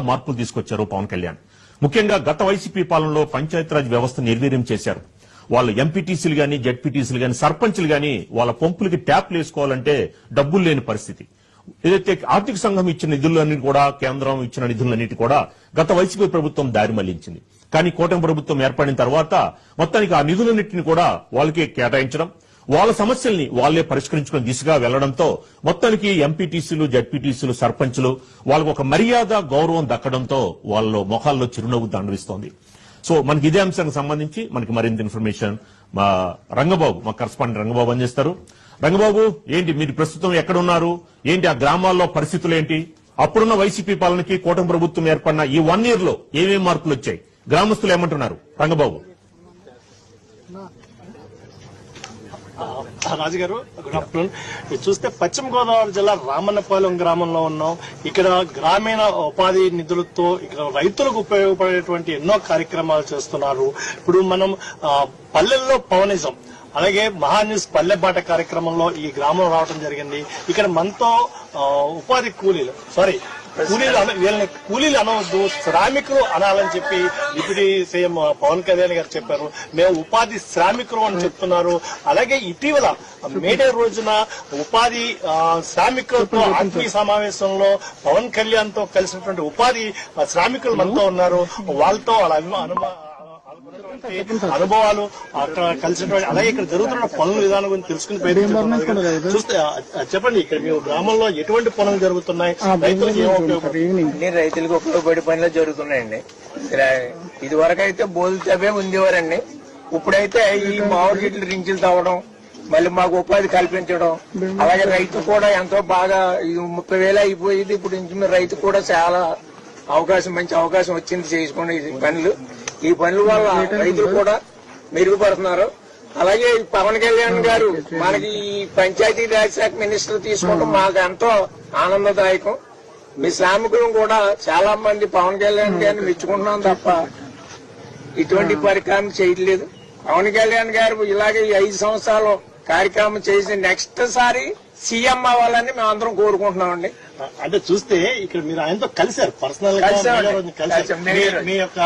మార్పులు తీసుకొచ్చారు పవన్ కళ్యాణ్. ముఖ్యంగా గత వైసీపీ పాలనలో పంచాయతీరాజ్ వ్యవస్థ నిర్వీర్యం చేశారు. వాళ్ళు ఎంపీటీసీలు గాని, జెడ్పీటీసీలు గాని, సర్పంచ్లు గాని వాళ్ళ పంపులకి ట్యాప్లు వేసుకోవాలంటే డబ్బులు లేని పరిస్థితి. ఏదైతే ఆర్థిక సంఘం ఇచ్చిన నిధులన్నిటి కూడా, కేంద్రం ఇచ్చిన నిధులన్నిటి కూడా గత వైసీపీ ప్రభుత్వం దారి మళ్లించింది. కానీ కూటమి ప్రభుత్వం ఏర్పడిన తర్వాత మొత్తానికి ఆ నిధులన్నింటినీ కూడా వాళ్ళకే కేటాయించడం, వాళ్ళ సమస్యల్ని వాళ్లే పరిష్కరించుకునే దిశగా వెళ్లడంతో మొత్తానికి ఎంపీటీసీలు, జెడ్పీటీసీలు, సర్పంచ్లు వాళ్ళకు ఒక మర్యాద, గౌరవం దక్కడంతో వాళ్ళ మొఖాల్లో చిరునవ్వు దండవిస్తోంది. సో మనకి ఇదే అంశానికి సంబంధించి మనకి మరింత ఇన్ఫర్మేషన్ మా రంగబాబు, మా కరస్పాండెంట్ రంగబాబు అందిస్తారు. రంగబాబు, ఏంటి మీరు ప్రస్తుతం ఎక్కడున్నారు? ఏంటి ఆ గ్రామాల్లో పరిస్థితులు ఏంటి? అప్పుడున్న వైసీపీ పాలనకి కూటమి ప్రభుత్వం ఏర్పడిన ఈ 1 year లో ఏమేమి మార్పులు వచ్చాయి? గ్రామస్తులు ఏమంటున్నారు? రంగబాబు. రాజుగారు, గుడ్ ఆఫ్టర్నూన్. చూస్తే పశ్చిమ గోదావరి జిల్లా రామన్నపాలెం గ్రామంలో ఉన్నాం. ఇక్కడ గ్రామీణ ఉపాధి నిధులతో ఇక్కడ రైతులకు ఉపయోగపడేటువంటి ఎన్నో కార్యక్రమాలు చేస్తున్నారు. ఇప్పుడు మనం పల్లెల్లో పవనిజం, అలాగే మహాన్యూస్ పల్లెబాట కార్యక్రమంలో ఈ గ్రామం రావడం జరిగింది. ఇక్కడ మనతో ఉపాధి కూలీలు అనవద్దు, శ్రామికులు అనాలని చెప్పి డిప్యూటీ సీఎం పవన్ కళ్యాణ్ గారు చెప్పారు. మేము ఉపాధి శ్రామికులు అని చెప్తున్నారు. అలాగే ఇటీవల మేడే రోజున ఉపాధి శ్రామికులతో ఆత్మీయ సమావేశంలో పవన్ కళ్యాణ్ తో కలిసినటువంటి ఉపాధి శ్రామికులు మనతో ఉన్నారు. వాళ్ళతో అనుభవాలు అక్కడ కలిసినటువంటి, అలాగే ఇక్కడ జరుగుతున్న పనుల విధానం గురించి తెలుసుకుని ప్రయత్నిస్తున్నారు. చూస్తే చెప్పండి, ఇక్కడ మీ గ్రామంలో ఎటువంటి పనులు జరుగుతున్నాయి, రైతులకు ఏం ఉపయోగపడుతుంది? రైతులకు ఉపయోగపడే పనులు జరుగుతున్నాయండి. ఇది వరకు అయితే బోధులు తవ్వే ఉండేవారండి. ఇప్పుడైతే ఈ మామిడి చెట్లు రించులు తవ్వడం, మళ్ళీ మాకు ఉపాధి కల్పించడం, అలాగే రైతు కూడా ఎంతో బాగా 30,000 అయిపోయింది. ఇప్పుడు ఇంచుమించు రైతు కూడా చాలా మంచి అవకాశం వచ్చింది చేసుకుని పనులు. ఈ పనుల వల్ల రైతులు కూడా మెరుగుపడుతున్నారు. అలాగే పవన్ కళ్యాణ్ గారు మనకి ఈ పంచాయతీ రాజ్ శాఖ మినిస్టర్ తీసుకోవడం మాకు ఎంతో ఆనందదాయకం. మీ శ్రామికులు కూడా చాలా మంది పవన్ కళ్యాణ్ గారిని మెచ్చుకుంటున్నాం తప్ప ఇటువంటి కార్యక్రమం చేయట్లేదు. పవన్ కళ్యాణ్ గారు ఇలాగే 5 సంవత్సరాలు కార్యక్రమం చేసి నెక్స్ట్ సారి సీఎం అవ్వాలని మేము అందరం కోరుకుంటున్నామండి. అంటే చూస్తే ఇక్కడ మీరు ఆయనతో కలిశారు, పర్సనల్ గా కలిసి మీ యొక్క